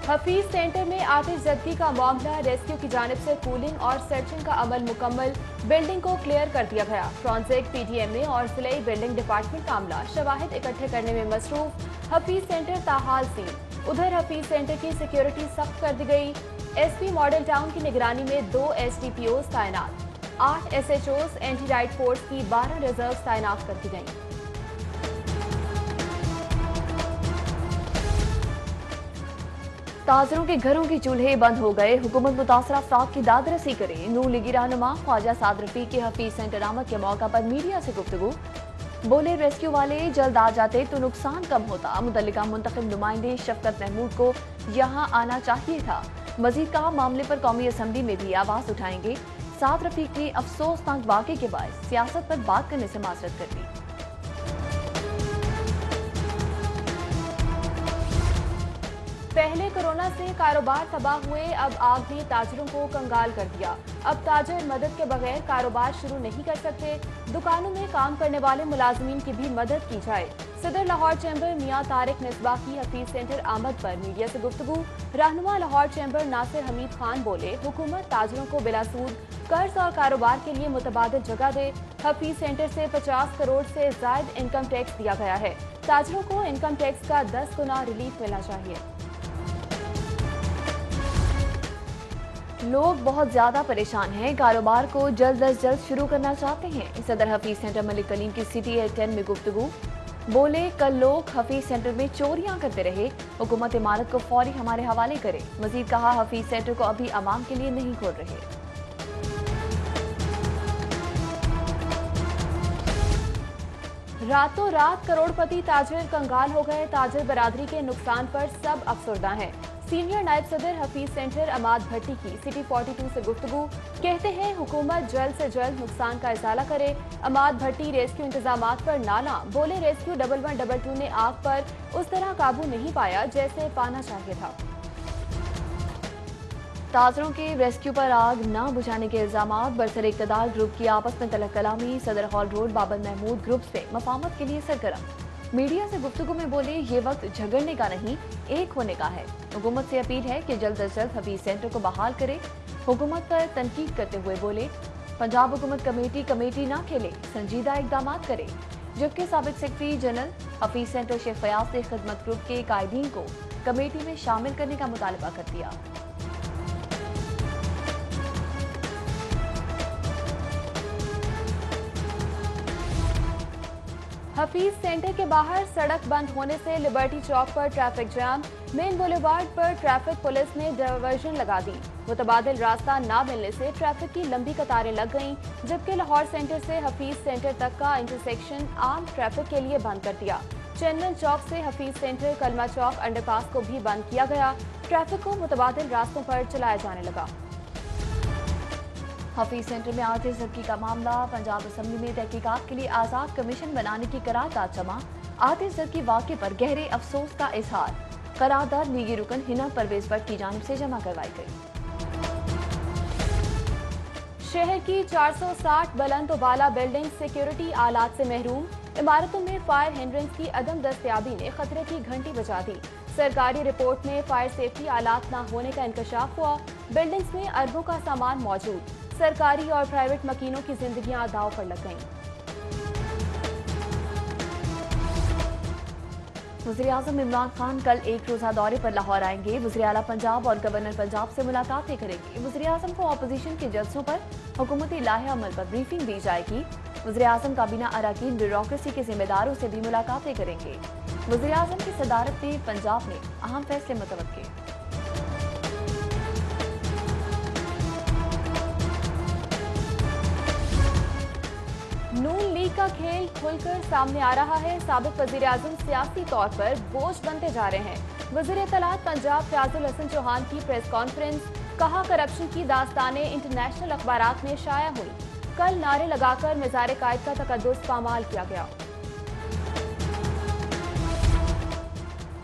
Hafeez centre में आतिशज़दगी का मामला, रेस्क्यू की जानिब से कूलिंग और सर्चिंग का अमल मुकम्मल, बिल्डिंग को क्लियर कर दिया गया। फॉरेंसिक, पीटीएमए और जिले बिल्डिंग डिपार्टमेंट का अमला शवाहिद इकट्ठे करने में मसरूफ। हफीज सेंटर ताहाल सील। उधर हफीज सेंटर की सिक्योरिटी सख्त कर दी गई। एसपी मॉडल टाउन की निगरानी में 2 एसडीपीओ तैनात, 8 एसएचओ, एंटी राइट फोर्स की 12 रिजर्व तैनात कर दी गई। ताजरों के घरों के चूल्हे बंद हो गए, हुकूमत मुतासरा अफराद की दादरसी करे। नून लीगी रहनुमा ख्वाजा साद रफीक के हफीज सेंटर आमद के मौका पर मीडिया से गुफ्तगू। बोले, रेस्क्यू वाले जल्द आ जाते तो नुकसान कम होता। मुतल्लिका मुंतखब नुमाइंदे शफकत महमूद को यहाँ आना चाहिए था। मजीद कहा, मामले पर कौमी असम्बली में भी आवाज उठाएंगे। साद रफीक ने अफसोसनाक वाक़े के बाद सियासत पर बात करने से माजरत कर दी। पहले कोरोना से कारोबार तबाह हुए, अब आग ने ताजरों को कंगाल कर दिया। अब ताजर मदद के बगैर कारोबार शुरू नहीं कर सकते। दुकानों में काम करने वाले मुलाजमीन की भी मदद की जाए। सदर लाहौर चैम्बर मियां तारिक मिसबाह की हफीज सेंटर आमद पर मीडिया से गुफ्तगू। रहनुमा लाहौर चैम्बर नासिर हमीद खान बोले, हुकूमत ताजरों को बिलासूद कर्ज और कारोबार के लिए मुतबादिल जगह दे। हफीज सेंटर से 50 करोड़ से ज्यादा इनकम टैक्स दिया गया है। ताजरों को इनकम टैक्स का 10 गुना रिलीफ मिलना चाहिए। लोग बहुत ज्यादा परेशान हैं, कारोबार को जल्द अज जल्द शुरू करना चाहते हैं। सदर हफीज सेंटर मलिक कलीम की सिटी A10 में गुफ्तगू। बोले, कल लोग हफीज सेंटर में चोरियां करते रहे, हुकूमत इमारत को फौरी हमारे हवाले करे। मजीद कहा, हफीज सेंटर को अभी आवाम के लिए नहीं खोल रहे। रातों रात करोड़पति ताजिर कंगाल हो गए। ताजिर बरादरी के नुकसान पर सब अफसरदा हैं। सीनियर नायब सदर हफीज सेंटर अमाद भट्टी की सिटी 42 से गुफ्तगू। कहते हैं, हुकूमत जल्द से जल्द नुकसान का इजाला करे। अमाद भट्टी रेस्क्यू इंतजामात पर नाला। बोले, रेस्क्यू 1122 ने आग पर उस तरह काबू नहीं पाया जैसे पाना चाहिए था। ताजरों के रेस्क्यू पर आग न बुझाने के इल्जामात। बरसर इक़्तिदार ग्रुप की आपस में तलक कलामी। सदर hall road Babar Mahmood group से मफाहमत के लिए सरगर्म। मीडिया से गुफ्तगू में बोले, ये वक्त झगड़ने का नहीं, एक होने का है। हुकूमत से अपील है कि जल्द अज जल्द हफीज सेंटर को बहाल करे। हुकूमत पर तनकीद करते हुए बोले, पंजाब हुकूमत कमेटी ना खेले, संजीदा इकदाम करे। जबकि साबिक secretary general Hafeez centre Sheikh Fayyaz ने खिदमत ग्रुप के कायदीन को कमेटी में शामिल करने का मुतालबा कर दिया। हफीज सेंटर के बाहर सड़क बंद होने से लिबर्टी चौक पर ट्रैफिक जाम। मेन बुलेवार्ड पर ट्रैफिक पुलिस ने डायवर्जन लगा दी। मुतबादिल रास्ता न मिलने से ट्रैफिक की लंबी कतारें लग गईं, जबकि लाहौर सेंटर से हफीज सेंटर तक का इंटरसेक्शन आम ट्रैफिक के लिए बंद कर दिया। चंदन चौक से हफीज सेंटर कलमा चौक अंडरपास को भी बंद किया गया। ट्रैफिक को मुतबादिल रास्तों पर चलाया जाने लगा। हफीज सेंटर में आतिशज़दगी का मामला। पंजाब असम्बली में तहकीकात के लिए आज़ाद कमीशन बनाने की करारदाद जमा। आतिशज़दगी वाक़े पर गहरे अफसोस का इजहार। करारदाद लीगी रुकन हिना परवेज भट्ट की जानिब से जमा करवाई गई। शहर की 460 बुलंद वाला बिल्डिंग सिक्योरिटी आलात से महरूम। इमारतों में फायर हिंड्रेंस की अदम दस्तयाबी ने खतरे की घंटी बजा दी। सरकारी रिपोर्ट में फायर सेफ्टी आलात न होने का इंकशाफ हुआ। बिल्डिंग्स में अरबों का सामान मौजूद। सरकारी और प्राइवेट मकीनों की जिंदगियां दांव पर लग गईं। वज़ीर-ए-आज़म इमरान खान कल एक रोजा दौरे पर लाहौर आएंगे। वज़ीर-ए-आला पंजाब और गवर्नर पंजाब से मुलाकातें करेंगे। वज़ीर-ए-आज़म को अपोजिशन के जलसों पर हुकूमती लाहे अमल पर ब्रीफिंग दी जाएगी। वज़ीर-ए-आज़म काबीना अराकीन ब्यूरोक्रेसी के जिम्मेदारों से भी मुलाकातें करेंगे। वज़ीर-ए-आज़म की सदारत में पंजाब में अहम फैसले मुतवक्के। नून लीग का खेल खुलकर सामने आ रहा है। साबिक वज़ीर-ए-आज़म सियासी तौर पर बोझ बनते जा रहे हैं। वज़ीर इत्तलात पंजाब फयाजुल हसन चौहान की प्रेस कॉन्फ्रेंस। कहा, करप्शन की दास्तानें इंटरनेशनल अखबारात में शाया हुई। कल नारे लगाकर मिज़ार कायद का तकद्दुस पामाल किया गया।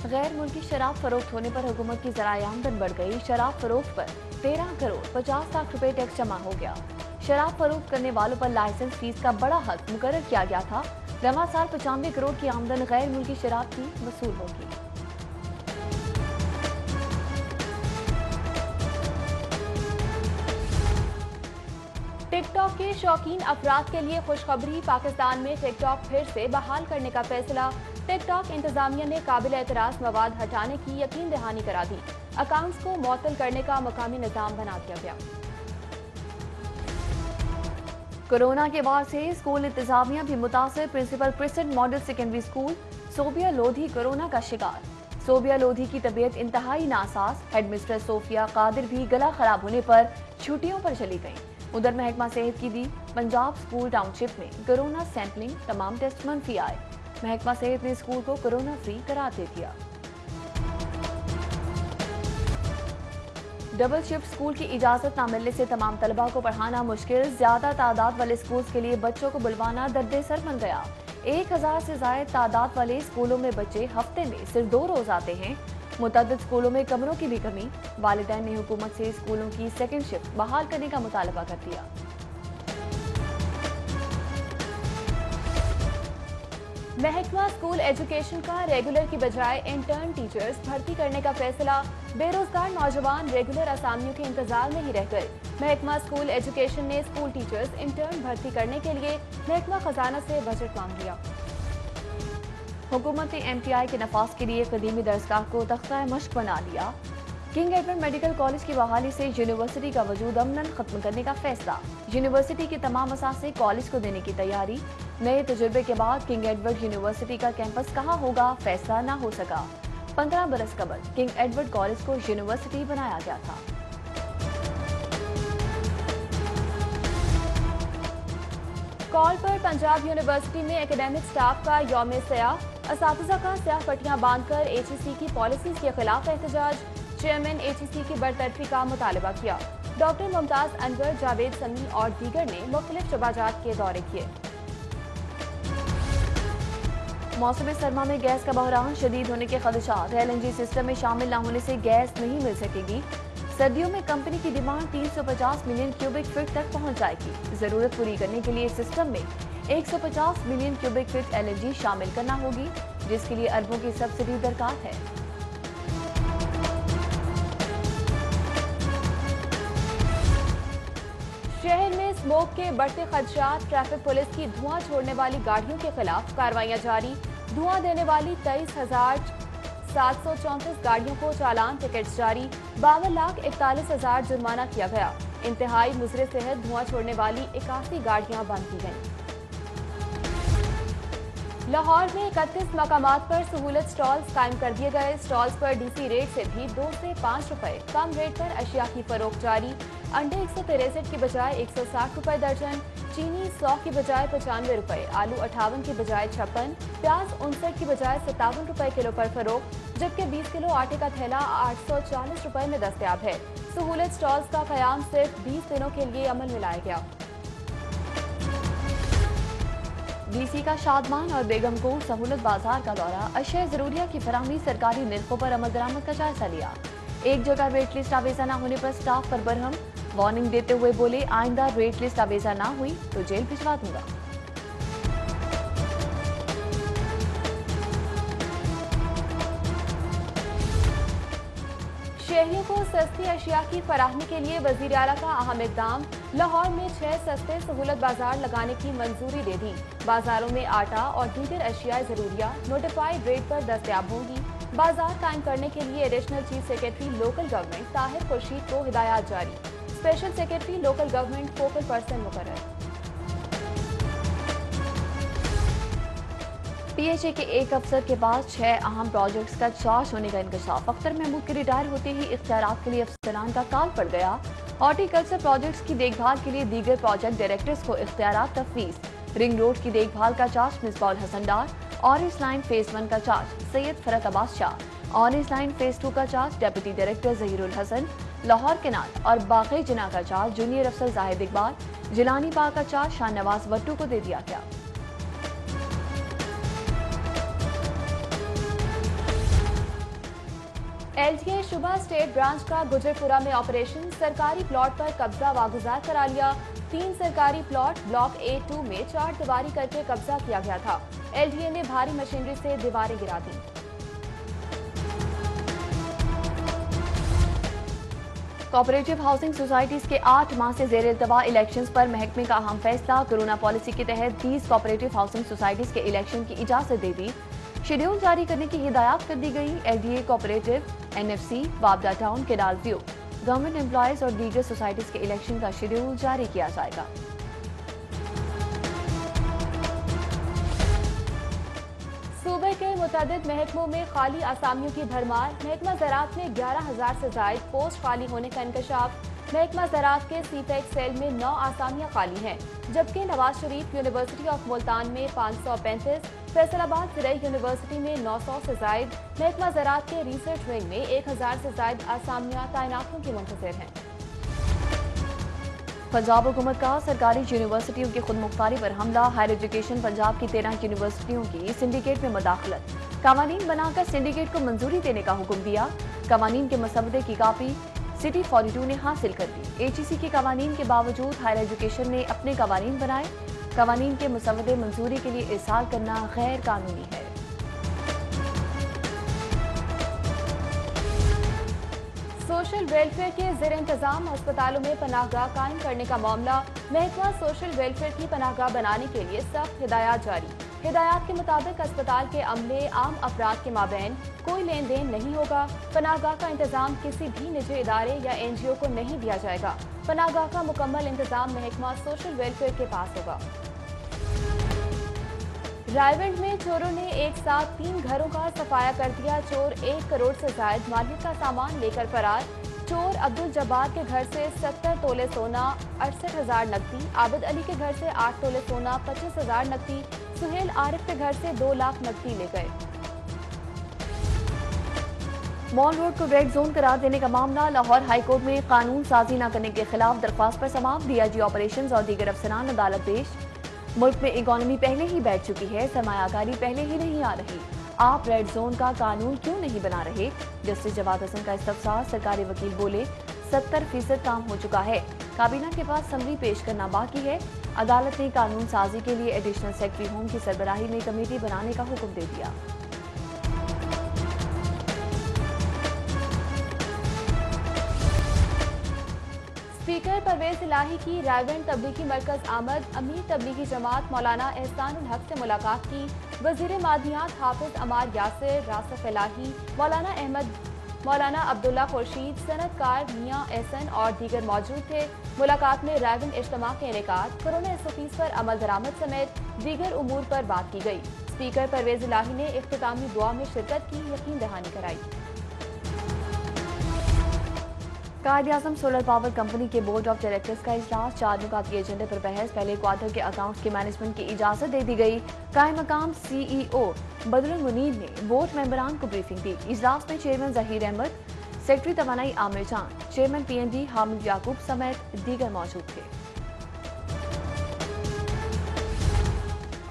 गैर मुल्की शराब फरोख्त होने पर हुकूमत की ज़राए आमदन बढ़ गई। शराब फरोख्त पर 13 करोड़ 50 लाख रुपए टैक्स जमा हो गया। शराब फरोख्त करने वालों पर लाइसेंस फीस का बड़ा हक मुकर्रर किया गया था। रवां साल 95 करोड़ की आमदन गैर मुल्की शराब की वसूल होगी। टिक टॉक के शौकीन अफराद के लिए खुशखबरी, पाकिस्तान में टिक टॉक फिर से बहाल करने का फैसला। टिक टॉक इंतजामिया ने काबिल एतराज मवाद हटाने की यकीन दहानी करा दी। अकाउंट्स को मुअत्तल करने का मकामी निज़ाम बना दिया गया। कोरोना के बाद से स्कूल इंतजामिया भी मुतासिर। Principal Christian model secondary school Sobia Lodhi corona का शिकार। सोबिया लोधी की तबीयत इंतहाई नासाज। हेडमिस्ट्रेस सोफिया कादिर भी गला खराब होने पर छुट्टियों पर चली गईं। उधर महकमा सेहत की दी पंजाब स्कूल टाउनशिप में कोरोना सैंपलिंग, तमाम टेस्ट मनफी आए। महकमा सेहत ने स्कूल को कोरोना फ्री करार दे दिया। डबल शिफ्ट स्कूल की इजाजत न मिलने से तमाम तलबा को पढ़ाना मुश्किल। ज्यादा तादाद वाले स्कूल्स के लिए बच्चों को बुलवाना दर्दे सर बन गया। 1000 से ज्यादा तादाद वाले स्कूलों में बच्चे हफ्ते में सिर्फ 2 रोज आते हैं। मुतअद्दिद स्कूलों में कमरों की भी कमी। वालिदैन ने हुकूमत से स्कूलों की सेकंड शिफ्ट बहाल करने का मुतालबा कर दिया। महकमा स्कूल एजुकेशन का रेगुलर की बजाय इंटर्न टीचर्स भर्ती करने का फैसला। बेरोजगार नौजवान रेगुलर असामियों के इंतजार में ही रह गए। महकमा स्कूल एजुकेशन ने स्कूल टीचर्स इंटर्न भर्ती करने के लिए महकमा खजाना से बजट मांग लिया। हुकूमत ने MTI के नफाज के लिए कदीमी दरसगाह को तख्ता मश्क बना लिया। किंग एडवर्ड मेडिकल कॉलेज की बहाली से यूनिवर्सिटी का वजूद अमलन खत्म करने का फैसला। यूनिवर्सिटी के तमाम असासे कॉलेज को देने की तैयारी। नए तजुर्बे के बाद किंग एडवर्ड यूनिवर्सिटी का कैंपस कहाँ होगा, फैसला न हो सका। 15 बरस कबल किंग एडवर्ड कॉलेज को यूनिवर्सिटी बनाया गया था। कॉल पर पंजाब यूनिवर्सिटी में एकेडमिक स्टाफ का यौम सयाह। असातिज़ा का स्याह पट्टियां बांधकर HEC की पॉलिसीज के खिलाफ एहतजाज। चेयरमैन HEC की बरतरफी का मुतालबा किया। डॉक्टर मुमताज अनवर, जावेद समी और दीगर ने मुख्तलिफ शबाजात के दौरे किए। मौसम सरमा में गैस का बहरान शदीद होने के खदशात। LNG सिस्टम में शामिल न होने से गैस नहीं मिल सकेगी। सर्दियों में कंपनी की डिमांड 350 मिलियन क्यूबिक फीट तक पहुंच जाएगी। जरूरत पूरी करने के लिए सिस्टम में 150 मिलियन क्यूबिक फीट LNG शामिल करना होगी, जिसके लिए अरबों की सब्सिडी दरकार है। शहर में स्मोक के बढ़ते खदशात। ट्रैफिक पुलिस की धुआं छोड़ने वाली गाड़ियों के खिलाफ कार्रवाइयां जारी। धुआं देने वाली 23,734 गाड़ियों को चालान, टिकट्स जारी। 52,41,000 जुर्माना किया गया। इंतहाई मुजरे सेहत धुआं छोड़ने वाली 81 गाड़ियां बंद की गईं। लाहौर में 31 मकामात पर सहूलत स्टॉल्स कायम कर दिए गए। स्टॉल्स पर DC रेट से भी 2 से 5 रुपए कम रेट पर अशिया की फरोख्त जारी। अंडे 163 की बजाय 160 रुपए दर्जन, चीनी 100 की बजाय 95 रुपए, आलू 58 की बजाय 56, प्याज 59 की बजाय 57 रुपए किलो पर फरोख्त, जबकि 20 किलो आटे का थैला 840 रुपए में दस्तयाब है। सहूलत स्टॉल्स का कयाम सिर्फ 20 दिनों के लिए अमल में लाया गया। DC का शादमान और बेगम को सहूलत बाजार का दौरा। अशिया जरूरिया की फराहमी, सरकारी निर्खों पर अमल दरामद का जायजा लिया। एक जगह रेट लिस्ट आवेजा न होने पर स्टाफ पर बरहम। वार्निंग देते हुए बोले, आइंदा रेट लिस्ट आवेजा ना हुई तो जेल भिजवा दूंगा। शहरियों को सस्ती अशिया की फराहमी के लिए वजीर आला का अहम इकदाम। लाहौर में 6 सस्ते सहूलत बाजार लगाने की मंजूरी दे दी। बाजारों में आटा और दीगर अशिया जरूरिया नोटिफाइड रेट पर दस्तयाब होंगी। बाजार कायम करने के लिए additional chief secretary local government Tahir Khurshid को हिदायत जारी। Special secretary local government focal person मुकर्रर। PHA के एक अफसर के पास 6 अहम प्रोजेक्ट्स का चार्ज होने का इंकशाफ। अख्तर महमूद के रिटायर होते ही इख्तियारात के लिए अफसरान का काल पड़ गया। हॉर्टिकल्चर प्रोजेक्ट्स की देखभाल के लिए दीगर प्रोजेक्ट डायरेक्टर्स को इख्तियारात तफवीज। रिंग रोड की देखभाल का charge Misbahul Hasan Dar. Orange line phase 1 का charge Syed Farhat Abbas Shah. Orange line phase 2 का charge deputy director Zaheerul Hasan. Lahore canal और बाकी जिना का चार्ज जूनियर अफसर जाहिद इकबाल। जिलानी बाग का चार्ज शाहनवाज वट्टू को दे दिया गया। LTA शुबा स्टेट ब्रांच का गुजरपुरा में ऑपरेशन। सरकारी प्लॉट पर कब्जा वागुजार करा लिया। 3 सरकारी प्लॉट ब्लॉक A2 में 4 दीवारी करके कब्जा किया गया था। LTA ने भारी मशीनरी से दीवारें गिरा दी। कोऑपरेटिव हाउसिंग सोसाइटीज के 8 माह से जेर इल्तवा इलेक्शंस पर महकमे का अहम फैसला। कोरोना पॉलिसी के तहत 30 कोऑपरेटिव हाउसिंग सोसाइटीज के इलेक्शन की इजाजत दे दी। शेड्यूल जारी करने की हिदायत कर दी गई। एलडीए कोऑपरेटिव, एनएफसी, वाबदा town, canal view, government employees और दीगर सोसाइटीज के इलेक्शन का शेड्यूल जारी किया जाएगा। सूबे के मुतअद्दिद महकमों में खाली आसामियों की भरमार। महकमा ज़राअत में 11,000 से जायद पोस्ट खाली होने का इंकशाफ। महकमा ज़राअत के सीपेक सेल में 9 आसामियां खाली हैं, जबकि नवाज शरीफ यूनिवर्सिटी ऑफ मुल्तान में 535, फैसलाबाद ज़राई यूनिवर्सिटी में 900 से जायद, महकमा ज़राअत के रिसर्च विंग में 1,000 से जायद आसामियां तैनातियों की मुंतज़िर हैं। पंजाब हुकूमत का सरकारी यूनिवर्सिटियों की खुद मुख्तारी पर हमला। हायर एजुकेशन पंजाब की 13 यूनिवर्सिटियों की सिंडिकेट में मदाखलत। कावानीन बनाकर सिंडिकेट को मंजूरी देने का हुक्म दिया। कावानीन के मसवदे की कापी सिटी 42 ने हासिल कर ली। एचईसी के कावानीन के बावजूद हायर एजुकेशन ने अपने कावानीन बनाए। कावानीन के मसवदे मंजूरी के लिए इरसाल करना गैर कानूनी है। सोशल वेलफेयर के ज़ेर इंतजाम अस्पतालों में पनाहगाह कायम करने का मामला। महकमा सोशल वेलफेयर की पनाहगाह बनाने के लिए सख्त हिदायत जारी। हिदायत के मुताबिक अस्पताल के अमले आम अफराद के माबैन कोई लेन देन नहीं होगा। पनाहगाह का इंतजाम किसी भी निजी इदारे या एनजीओ को नहीं दिया जाएगा। पनाहगाह का मुकम्मल इंतजाम महकमा सोशल वेलफेयर के पास होगा। रायगढ़ में चोरों ने एक साथ 3 घरों का सफाया कर दिया। चोर 1 करोड़ से जायद मालिक का सामान लेकर फरार। चोर अब्दुल जब्बार के घर से 70 तोले सोना, 68,000 नकदी, आबिद अली के घर से 8 तोले सोना, 25,000 नकदी, सुहेल आरिफ के घर से 2 लाख नकदी ले गए। मॉल रोड को रेड जोन करार देने का मामला। लाहौर हाई कोर्ट में कानून साजी न करने के खिलाफ दरख्वास्त पर समाप्त। डीआईजी ऑपरेशंस और दीगर अफसरान अदालत पेश। मुल्क में इकोनॉमी पहले ही बैठ चुकी है, सरमायाकारी पहले ही नहीं आ रही। आप रेड जोन का कानून क्यों नहीं बना रहे? जस्टिस जवाद हसन का इस्तफसार। सरकारी वकील बोले 70% काम हो चुका है, काबीना के पास समरी पेश करना बाकी है। अदालत ने कानून साजी के लिए एडिशनल सेक्रेटरी होम की सरबराही में कमेटी बनाने का हुक्म दे दिया। स्पीकर परवेज इलाही की रायगढ़ तबलीगी मरकज आमद। अमीर तबलीगी जमात मौलाना एहसानुल हक से मुलाकात की। वजीर मादियात हाफिज अमार यासिर, रासफ इलाही, मौलाना अहमद, मौलाना अब्दुल्ला खुर्शीद, सनतकार मियां एहसन और दीगर मौजूद थे। मुलाकात में रायगढ़ इज्तिमा के इनेकाद, कोरोना SOPs पर अमल दरामद समेत दीगर उमूर पर बात की गई। स्पीकर परवेज इलाही ने इख्तितामी दुआ में शिरकत की, यकीन दहानी कराई। कायद-ए-आज़म सोलर पावर कंपनी के बोर्ड ऑफ डायरेक्टर्स का इजलास। 4 नुकाती एजेंडे पर बहस। पहले क्वार्टर के अकाउंट्स के मैनेजमेंट की इजाजत दे दी गई। कायम मकाम CEO बदरुल मुनीर ने बोर्ड मेंबरान को ब्रीफिंग दी। इजलास में चेयरमैन जहीर अहमद, सेक्रेटरी तवानाई आमिर जान, चेयरमैन PND हामिद याकूब समेत दीगर मौजूद थे।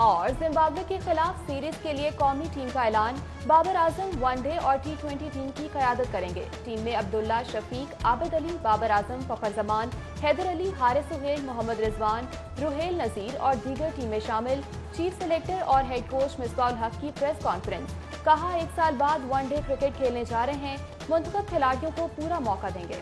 और जिम्बाब्वे के खिलाफ सीरीज के लिए कौमी टीम का ऐलान। बाबर आजम वनडे और T20 टीम की क़यादत करेंगे। टीम में अब्दुल्ला, शफीक, आबिद अली, बाबर आजम, फखर जमान, हैदर अली, हारिस सुहेल, मोहम्मद रिजवान, रुहेल नजीर और दीगर टीमें शामिल। चीफ सेलेक्टर और हेड कोच मिसबाहुल हक की प्रेस कॉन्फ्रेंस। कहा 1 साल बाद वनडे क्रिकेट खेलने जा रहे हैं, मुंतखब खिलाड़ियों को पूरा मौका देंगे।